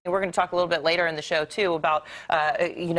We're going to talk a little bit later in the show, too, about,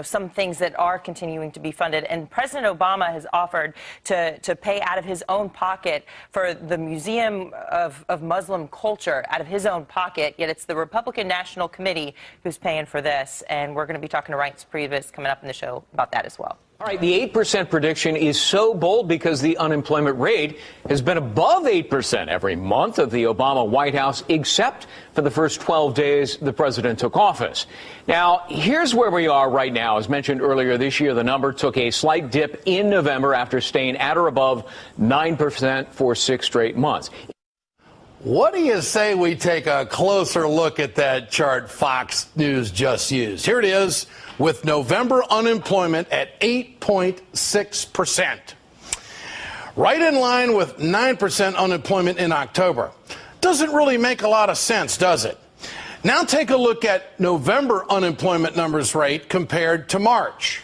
some things that are continuing to be funded. And President Obama has offered to pay out of his own pocket for the Museum of Muslim Culture, out of his own pocket. Yet it's the Republican National Committee who's paying for this. And we're going to be talking to Reince Priebus coming up in the show about that as well. All right, the 8% prediction is so bold because the unemployment rate has been above 8% every month of the Obama White House, except for the first 12 days the president took office. Now, here's where we are right now. As mentioned earlier this year, the number took a slight dip in November after staying at or above 9% for 6 straight months. What do you say we take a closer look at that chart Fox News just used? Here it is, with November unemployment at 8.6%. Right in line with 9% unemployment in October. Doesn't really make a lot of sense, does it? Now take a look at November unemployment numbers rate compared to March.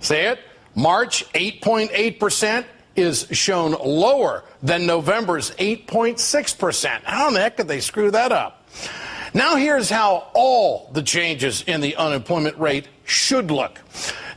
See it? March 8.8% is shown lower than November's 8.6%. How in the heck could they screw that up? Now here's how all the changes in the unemployment rate should look.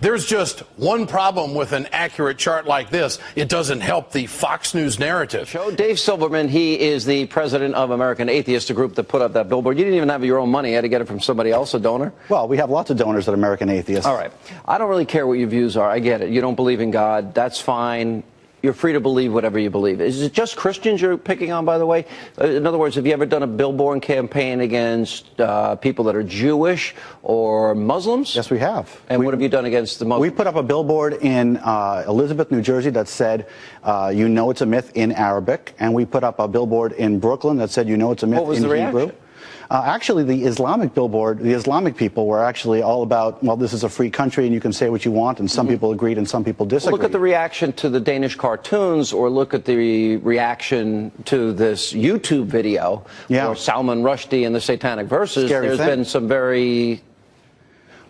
There's just one problem with an accurate chart like this. It doesn't help the Fox News narrative. Dave Silverman, he is the president of American Atheists, a group that put up that billboard. You didn't even have your own money. You had to get it from somebody else, a donor? Well, we have lots of donors at American Atheists. All right. I don't really care what your views are. I get it. You don't believe in God. That's fine. You're free to believe whatever you believe. Is it just Christians you're picking on, by the way? In other words, have you ever done a billboard campaign against people that are Jewish or Muslims? Yes, we have. And what have you done against the Muslims? We put up a billboard in Elizabeth, New Jersey that said, you know it's a myth in Arabic. And we put up a billboard in Brooklyn that said, you know it's a myth in Hebrew. What was the reaction? Actually, the Islamic billboard, the Islamic people were actually all about, well, this is a free country and you can say what you want, and some people agreed and some people disagreed. Well, look at the reaction to the Danish cartoons, or look at the reaction to this YouTube video where Salman Rushdie and the Satanic Verses. There's been some very...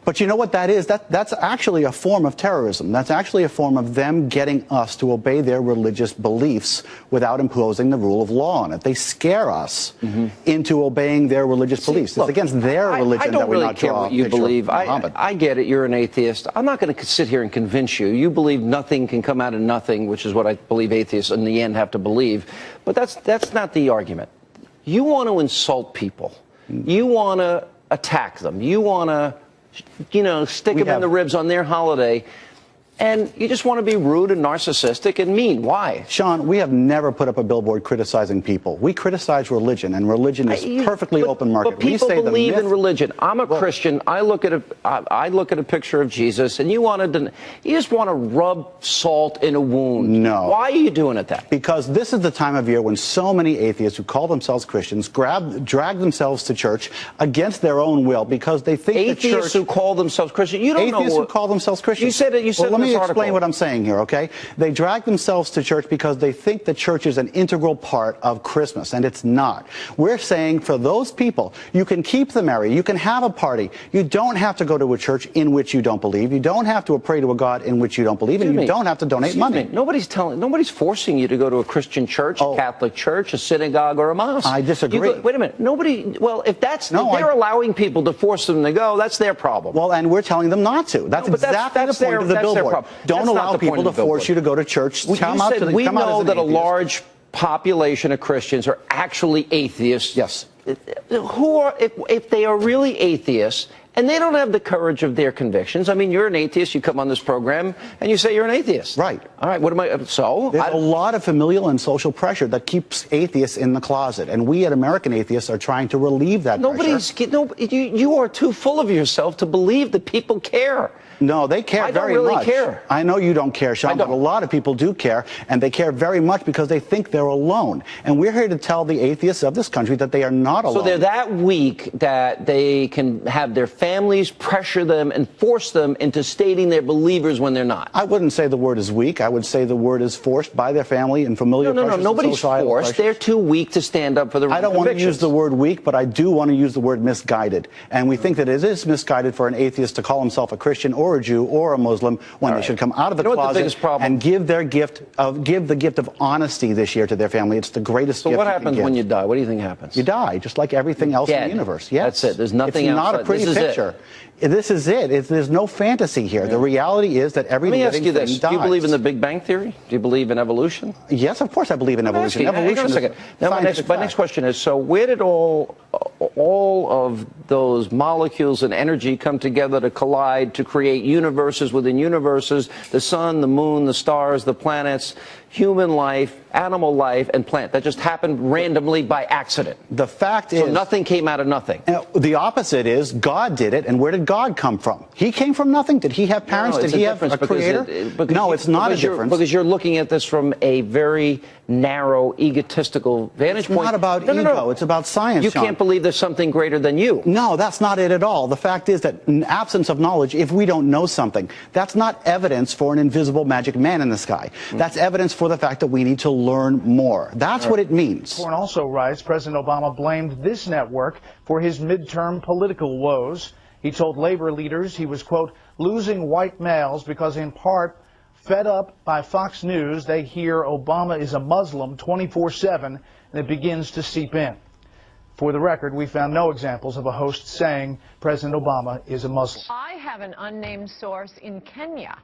But you know what that is? That's actually a form of terrorism. That's actually a form of them getting us to obey their religious beliefs without imposing the rule of law on it. They scare us into obeying their religious beliefs. It's against their religion that we not draw a picture of Muhammad. I get it. You're an atheist. I'm not going to sit here and convince you. You believe nothing can come out of nothing, which is what I believe atheists in the end have to believe. But that's not the argument. You want to insult people. You want to attack them. You want to stick them in the ribs on their holiday, and you just want to be rude and narcissistic and mean. Why? Sean, we have never put up a billboard criticizing people. We criticize religion, and religion is perfectly open market. But people believe in religion. I'm a Christian. I look at a picture of Jesus, and you just want to rub salt in a wound. No. Why are you doing it then? Because this is the time of year when so many atheists who call themselves Christians drag themselves to church against their own will because they think atheists who call themselves Christians. You don't know atheists who call themselves Christians. You said it. Let me explain what I'm saying here, okay? They drag themselves to church because they think that church is an integral part of Christmas, and it's not. We're saying for those people, you can keep the merry, you can have a party. You don't have to go to a church in which you don't believe. You don't have to pray to a God in which you don't believe, and you don't have to donate money. Nobody's forcing you to go to a Christian church, a Catholic church, a synagogue, or a mosque. I disagree. Wait a minute. If they're allowing people to force them to go, that's their problem. Well, and we're telling them not to. That's exactly the point of the billboard. Don't allow people to force you to go to church. We know that a large population of Christians are actually atheists. Yes. If they are really atheists and they don't have the courage of their convictions. I mean, you're an atheist. You come on this program and you say you're an atheist. Right. All right. What am I? So there's a lot of familial and social pressure that keeps atheists in the closet, and we at American Atheists are trying to relieve that pressure. You are too full of yourself to believe that people care. No, they care very much. I don't really care. I know you don't care, Sean, but a lot of people do care, and they care very much because they think they're alone. And we're here to tell the atheists of this country that they are not alone. So they're that weak that they can have their families pressure them and force them into stating they're believers when they're not? I wouldn't say the word is weak. I would say the word is forced by their family and familiar No, pressures. nobody's societal forced. pressures. They're too weak to stand up for their own I don't want to convictions. use the word weak, but I do want to use the word misguided. And we think that it is misguided for an atheist to call himself a Christian or a Jew or a Muslim when they should come out of the You know what the closet biggest problem- and give the gift of honesty this year to their family. It's the greatest So gift what you can happens give. when you die? What do you think happens? You die, just like everything else in Dead. the universe. Yes. That's it. There's nothing It's not outside. a pretty This is it. picture. This is it. There's no fantasy here. The reality is that every Let me ask living you thing this. dies. Do you believe in the Big Bang Theory? Do you believe in evolution? Yes, of course I believe in evolution. Hang on Evolution a second. is Now, my scientific next fact. question is, so where did all of those molecules and energy come together to collide to create universes within universes, the sun, the moon, the stars, the planets, human life, animal life, and plant? That just happened randomly by accident. The fact So is, nothing came out of nothing. the opposite is God did it, and where did God come from? He came from nothing. Did he have parents? No, Did it's he have a difference creator? No, it's not a difference. Because you're looking at this from a very narrow, egotistical vantage It's point. not about No. ego. It's about science, You Sean. can't believe there's something greater than you. No, that's not it at all. The fact is that in absence of knowledge, if we don't know something, that's not evidence for an invisible magic man in the sky. That's evidence for the fact that we need to learn more. That's what it means. Corn also writes President Obama blamed this network for his midterm political woes. He told labor leaders he was, quote, losing white males because in part fed up by Fox News, they hear Obama is a Muslim 24/7, and it begins to seep in. For the record, we found no examples of a host saying President Obama is a Muslim. I have an unnamed source in Kenya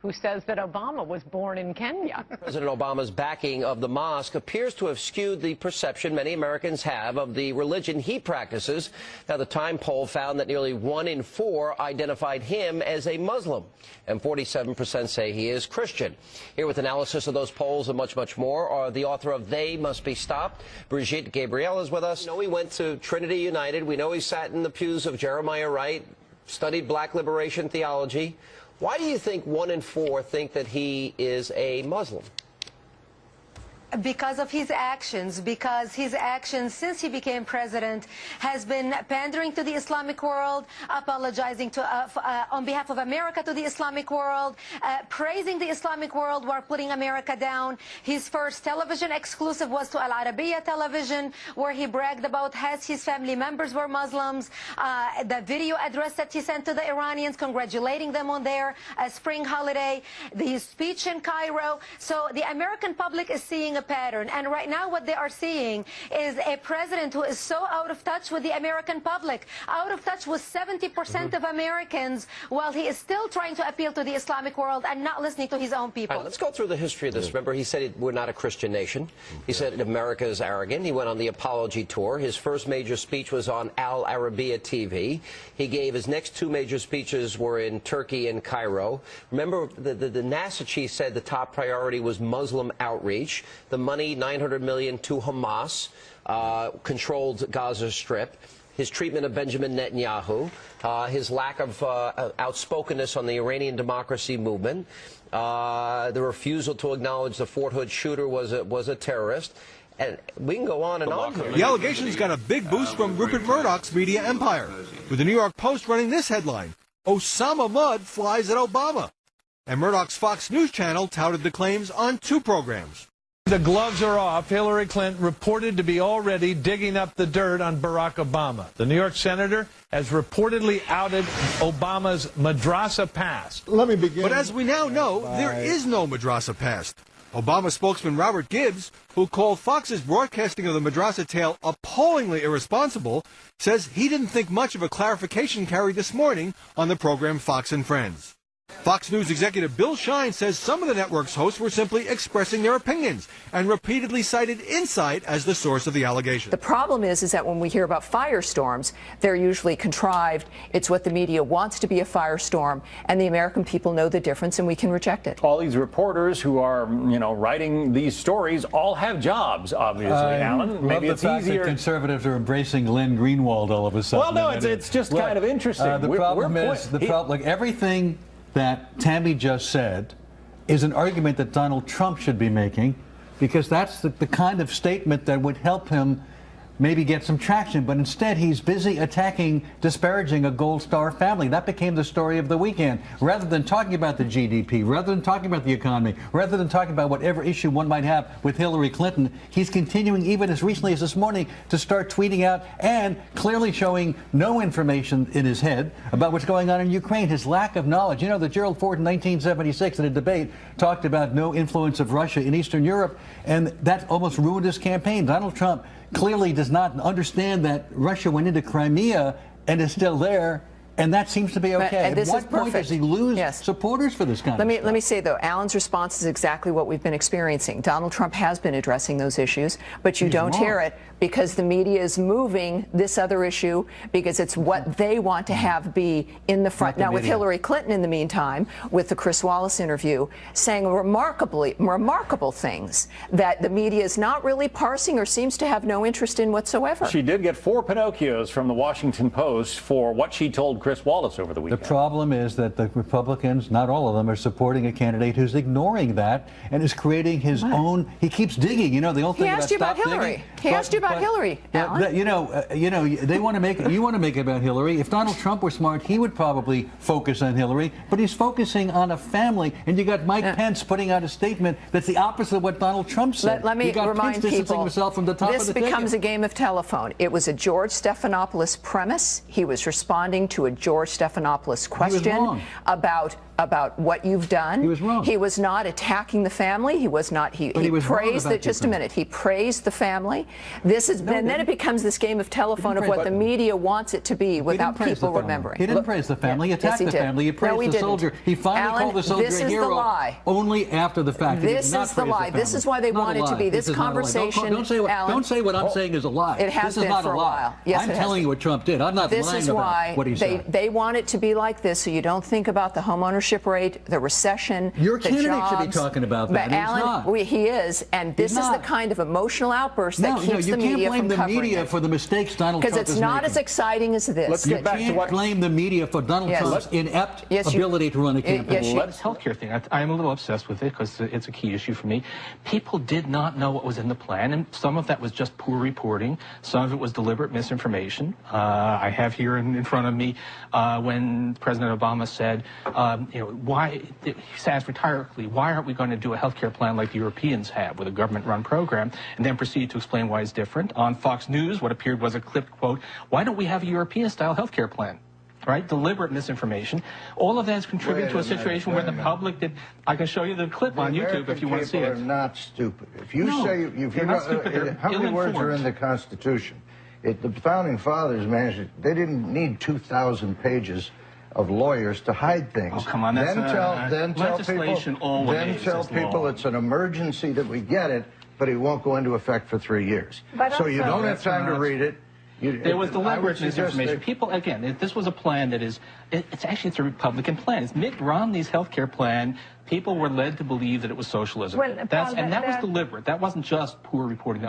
who says that Obama was born in Kenya. President Obama's backing of the mosque appears to have skewed the perception many Americans have of the religion he practices. Now, the Time poll found that nearly 1 in 4 identified him as a Muslim, and 47% say he is Christian. Here with analysis of those polls and much, much more are the author of They Must Be Stopped, Brigitte Gabriel, is with us. We know he went to Trinity United. We know he sat in the pews of Jeremiah Wright, studied black liberation theology. Why do you think 1 in 4 think that he is a Muslim? Because of his actions, since he became president has been pandering to the Islamic world, apologizing on behalf of America to the Islamic world, praising the Islamic world while putting America down. His first television exclusive was to Al Arabiya television, where he bragged about his family members were Muslims. The video address that he sent to the Iranians, congratulating them on their spring holiday, his speech in Cairo. So the American public is seeing a pattern, and right now what they are seeing is a president who is so out of touch with the American public, out of touch with 70% of Americans, while he is still trying to appeal to the Islamic world and not listening to his own people. All right, let's go through the history of this. Remember, he said we're not a Christian nation. He said America is arrogant. He went on the apology tour. His first major speech was on Al Arabiya TV. He gave his next 2 major speeches were in Turkey and Cairo. Remember, the NASA chief said the top priority was Muslim outreach. The money, $900 million to Hamas, controlled Gaza Strip. His treatment of Benjamin Netanyahu, his lack of outspokenness on the Iranian democracy movement, the refusal to acknowledge the Fort Hood shooter was a terrorist. And we can go on and on here. The allegations got a big boost from Rupert Murdoch's media empire, with the New York Post running this headline: Osama Mudd flies at Obama. And Murdoch's Fox News channel touted the claims on 2 programs. The gloves are off. Hillary Clinton reported to be already digging up the dirt on Barack Obama. The New York senator has reportedly outed Obama's madrasa past. Let me begin. But as we now know, there is no madrasa past. Obama spokesman Robert Gibbs, who called Fox's broadcasting of the madrasa tale appallingly irresponsible, says he didn't think much of a clarification carried this morning on the program Fox and Friends. Fox News executive Bill Shine says some of the network's hosts were simply expressing their opinions and repeatedly cited Insight as the source of the allegation. The problem is that when we hear about firestorms, they're usually contrived. It's what the media wants to be a firestorm, and the American people know the difference, and we can reject it. All these reporters who are, writing these stories all have jobs, obviously, Alan. Maybe it's easier. That conservatives are embracing Glenn Greenwald all of a sudden. Well, no, it's just kind of interesting. The problem is, everything that Tammy just said is an argument that Donald Trump should be making, because that's the kind of statement that would help him maybe get some traction, but instead he's busy attacking, disparaging a Gold Star family. That became the story of the weekend. Rather than talking about the GDP, rather than talking about the economy, rather than talking about whatever issue one might have with Hillary Clinton, he's continuing, even as recently as this morning, to start tweeting out and clearly showing no information in his head about what's going on in Ukraine, his lack of knowledge. You know that Gerald Ford in 1976 in a debate talked about no influence of Russia in Eastern Europe, and that almost ruined his campaign. Donald Trump clearly does not understand that Russia went into Crimea and is still there, and that seems to be okay. And this At what point does he lose supporters for this kind of stuff? Let me say, though, Alan's response is exactly what we've been experiencing. Donald Trump has been addressing those issues, but you don't hear it because the media is moving this other issue because it's what they want to have be in the front. Now, with Hillary Clinton, in the meantime, with the Chris Wallace interview, saying remarkable things that the media is not really parsing or seems to have no interest in whatsoever. She did get 4 Pinocchios from the Washington Post for what she told Chris Wallace over the weekend. The problem is that the Republicans, not all of them, are supporting a candidate who's ignoring that and is creating his own. He keeps digging. You know, the old thing about stop digging. He asked you about Hillary, Alan. You know, they want to make it. You want to make it about Hillary. If Donald Trump were smart, he would probably focus on Hillary. But he's focusing on a family, and you got Mike Pence putting out a statement that's the opposite of what Donald Trump said. Let me remind people, himself from the top this of the becomes ticket. a game of telephone. It was a George Stephanopoulos premise. He was responding to a George Stephanopoulos question about what you've done. He was wrong. He was not attacking the family. He was not. He praised it. Just a minute. He praised the family. This has been. Then it becomes this game of telephone of what the media wants it to be without people remembering. He didn't praise the family. He attacked the family. He praised the soldier. He finally called the soldier a hero only after the fact. This is the lie. This is why they want it to be. This conversation. Don't say what I'm saying is a lie. It has been for a while. Yes, I'm telling you what Trump did. I'm not lying about what he said. They want it to be like this, so you don't think about the homeownership rate, the recession, Your the candidate jobs. should be talking about that. But Alan, he is, and this is the kind of emotional outburst that keeps the media from covering it. You can't blame the media for the mistakes Donald Trump is making. Because it's not as exciting as this. Let's get back to what. Blame the media for Donald Trump's inept ability to run a campaign. This healthcare thing, I'm a little obsessed with it because it's a key issue for me. People did not know what was in the plan, and some of that was just poor reporting. Some of it was deliberate misinformation. I have here in front of me when President Obama said, why, he asked rhetorically, why aren't we going to do a health care plan like the Europeans have with a government-run program, and then proceeded to explain why it's different. On Fox News, what appeared was a clipped quote, why don't we have a European-style health care plan? Right? Deliberate misinformation. All of that has contributed to a situation where the public did. I can show you the clip on YouTube if you want to see it. People are not stupid. If you say, if you're not stupid, how many words are in the Constitution? The founding fathers managed it. They didn't need 2,000 pages of lawyers to hide things. Oh, come on, that's then tell people it's an emergency that we get it, but it won't go into effect for 3 years. So you don't have time to read it. There was deliberate misinformation. People, again, this was a plan that is, it's actually a Republican plan. It's Mitt Romney's health care plan. People were led to believe that it was socialism. And that was deliberate. That wasn't just poor reporting.